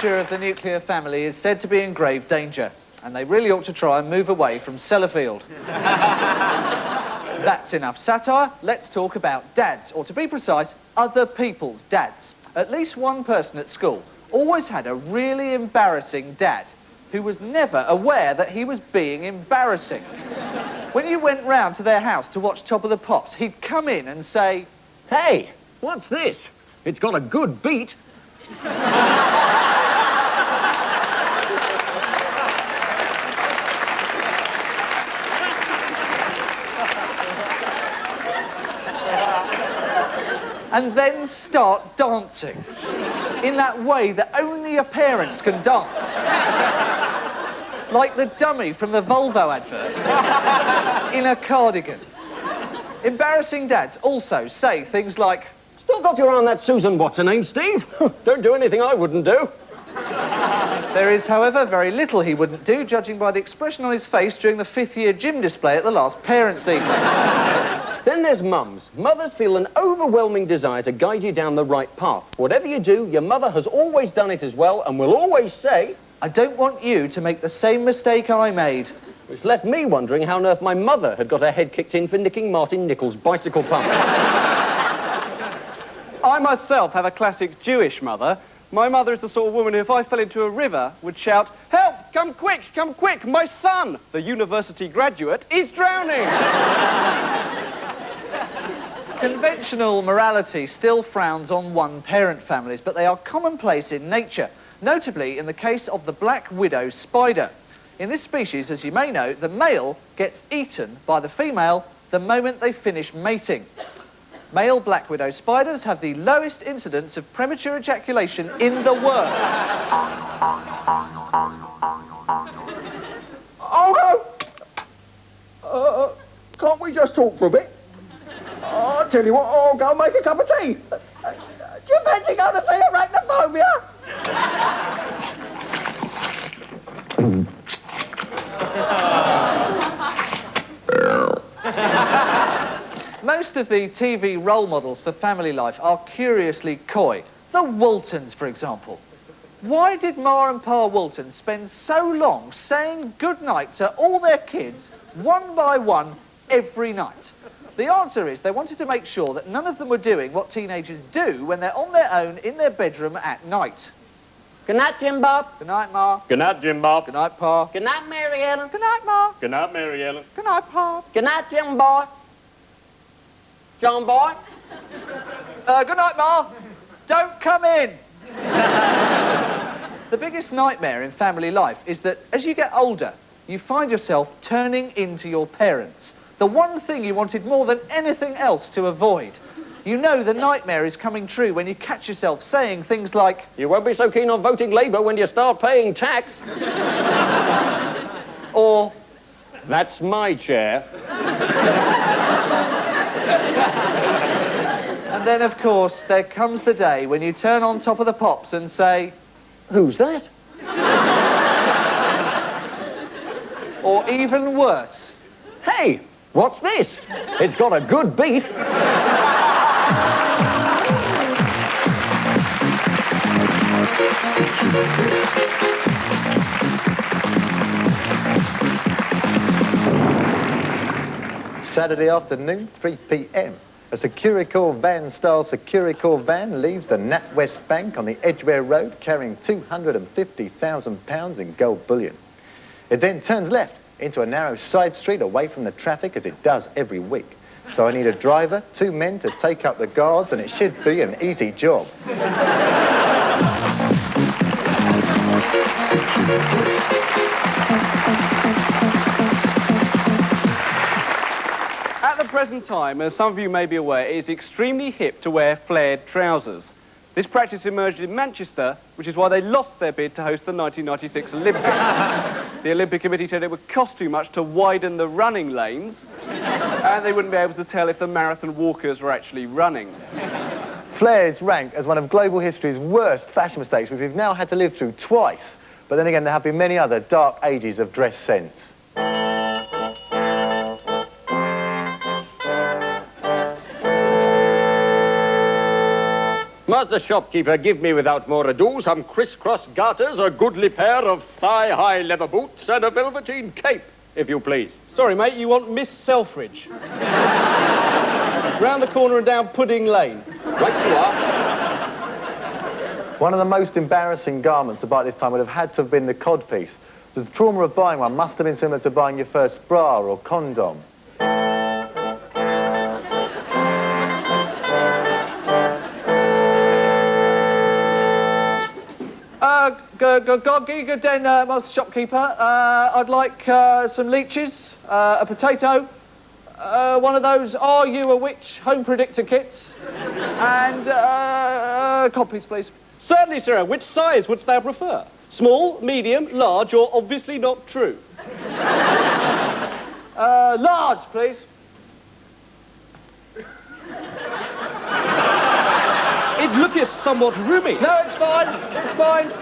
future of the nuclear family is said to be in grave danger, and they really ought to try and move away from Sellafield. That's enough satire. Let's talk about dads, or to be precise, other people's dads. At least one person at school always had a really embarrassing dad who was never aware that he was being embarrassing. When you went round to their house to watch Top of the Pops, he'd come in and say, "Hey, what's this? It's got a good beat." and then start dancing in that way that only your parents can dance. Like the dummy from the Volvo advert in a cardigan. Embarrassing dads also say things like, "Still got your eye on that Susan what's-her-name, Steve? Don't do anything I wouldn't do." There is, however, very little he wouldn't do, judging by the expression on his face during the fifth-year gym display at the last parents' evening. Then there's mums. Mothers feel an overwhelming desire to guide you down the right path. Whatever you do, your mother has always done it as well and will always say, "I don't want you to make the same mistake I made." Which left me wondering how on earth my mother had got her head kicked in for nicking Martin Nichols' bicycle pump. I myself have a classic Jewish mother. My mother is the sort of woman who, if I fell into a river, would shout, "Help! Come quick, my son, the university graduate, is drowning!" Conventional morality still frowns on one-parent families, but they are commonplace in nature, notably in the case of the black widow spider. In this species, as you may know, the male gets eaten by the female the moment they finish mating. Male black widow spiders have the lowest incidence of premature ejaculation in the world. Oh, no! Can't we just talk for a bit? I'll tell you what, I'll go and make a cup of tea. Do you fancy going to see Arachnophobia? Most of the TV role models for family life are curiously coy. The Waltons, for example. Why did Ma and Pa Walton spend so long saying goodnight to all their kids, one by one, every night? The answer is they wanted to make sure that none of them were doing what teenagers do when they're on their own in their bedroom at night. Good night, Jim Bob. Good night, Ma. Good night, Jim Bob. Good night, Pa. Good night, Mary Ellen. Good night, Ma. Good night, Mary Ellen. Good night, Pa. Good night, Jim Boy. John Boy. Good night, Ma. Don't come in. The biggest nightmare in family life is that as you get older, you find yourself turning into your parents. The one thing you wanted more than anything else to avoid. You know the nightmare is coming true when you catch yourself saying things like, "You won't be so keen on voting Labour when you start paying tax." or, "That's my chair." And then, of course, there comes the day when you turn on Top of the Pops and say, "Who's that?" Or even worse, "Hey, what's this? It's got a good beat." Saturday afternoon, 3 p.m. A Securicorp van-style Securicorp van leaves the NatWest Bank on the Edgware Road carrying £250,000 in gold bullion. It then turns left into a narrow side street away from the traffic as it does every week. So I need a driver, 2 men to take up the guards, and it should be an easy job. At the present time, as some of you may be aware, it is extremely hip to wear flared trousers. This practice emerged in Manchester, which is why they lost their bid to host the 1996 Olympics. The Olympic Committee said it would cost too much to widen the running lanes, and they wouldn't be able to tell if the marathon walkers were actually running. Flair is ranked as one of global history's worst fashion mistakes, which we've now had to live through twice. But then again, there have been many other dark ages of dress sense. Does the shopkeeper give me without more ado some crisscross garters, a goodly pair of thigh-high leather boots, and a velveteen cape, if you please? Sorry, mate, you want Miss Selfridge. Round the corner and down Pudding Lane. Right you are. One of the most embarrassing garments to buy at this time would have had to have been the codpiece. The trauma of buying one must have been similar to buying your first bra or condom. Good day, Master Shopkeeper. I'd like some leeches, a potato, one of those Are You a Witch home predictor kits, and codpiece, please. Certainly, sir. Which size wouldst thou prefer? Small, medium, large, or obviously not true? Large, please. It looketh somewhat roomy. No, it's fine. It's fine.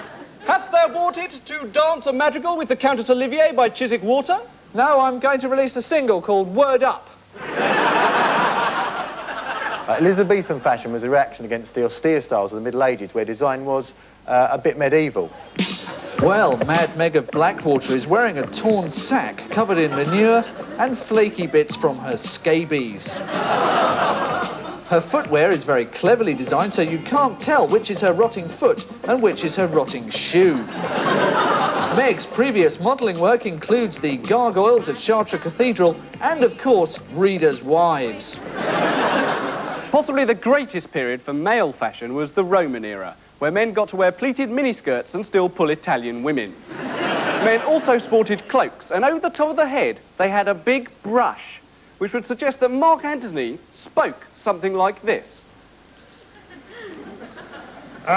Hast thou bought it to dance a madrigal with the Countess Olivier by Chiswick Water? No, I'm going to release a single called Word Up. Elizabethan fashion was a reaction against the austere styles of the Middle Ages, where design was a bit medieval. Well, Mad Meg of Blackwater is wearing a torn sack covered in manure and flaky bits from her scabies. Her footwear is very cleverly designed, so you can't tell which is her rotting foot and which is her rotting shoe. Meg's previous modelling work includes the gargoyles at Chartres Cathedral and, of course, readers' wives. Possibly the greatest period for male fashion was the Roman era, where men got to wear pleated miniskirts and still pull Italian women. Men also sported cloaks, and over the top of the head, they had a big brush, which would suggest that Mark Antony spoke something like this. Boom!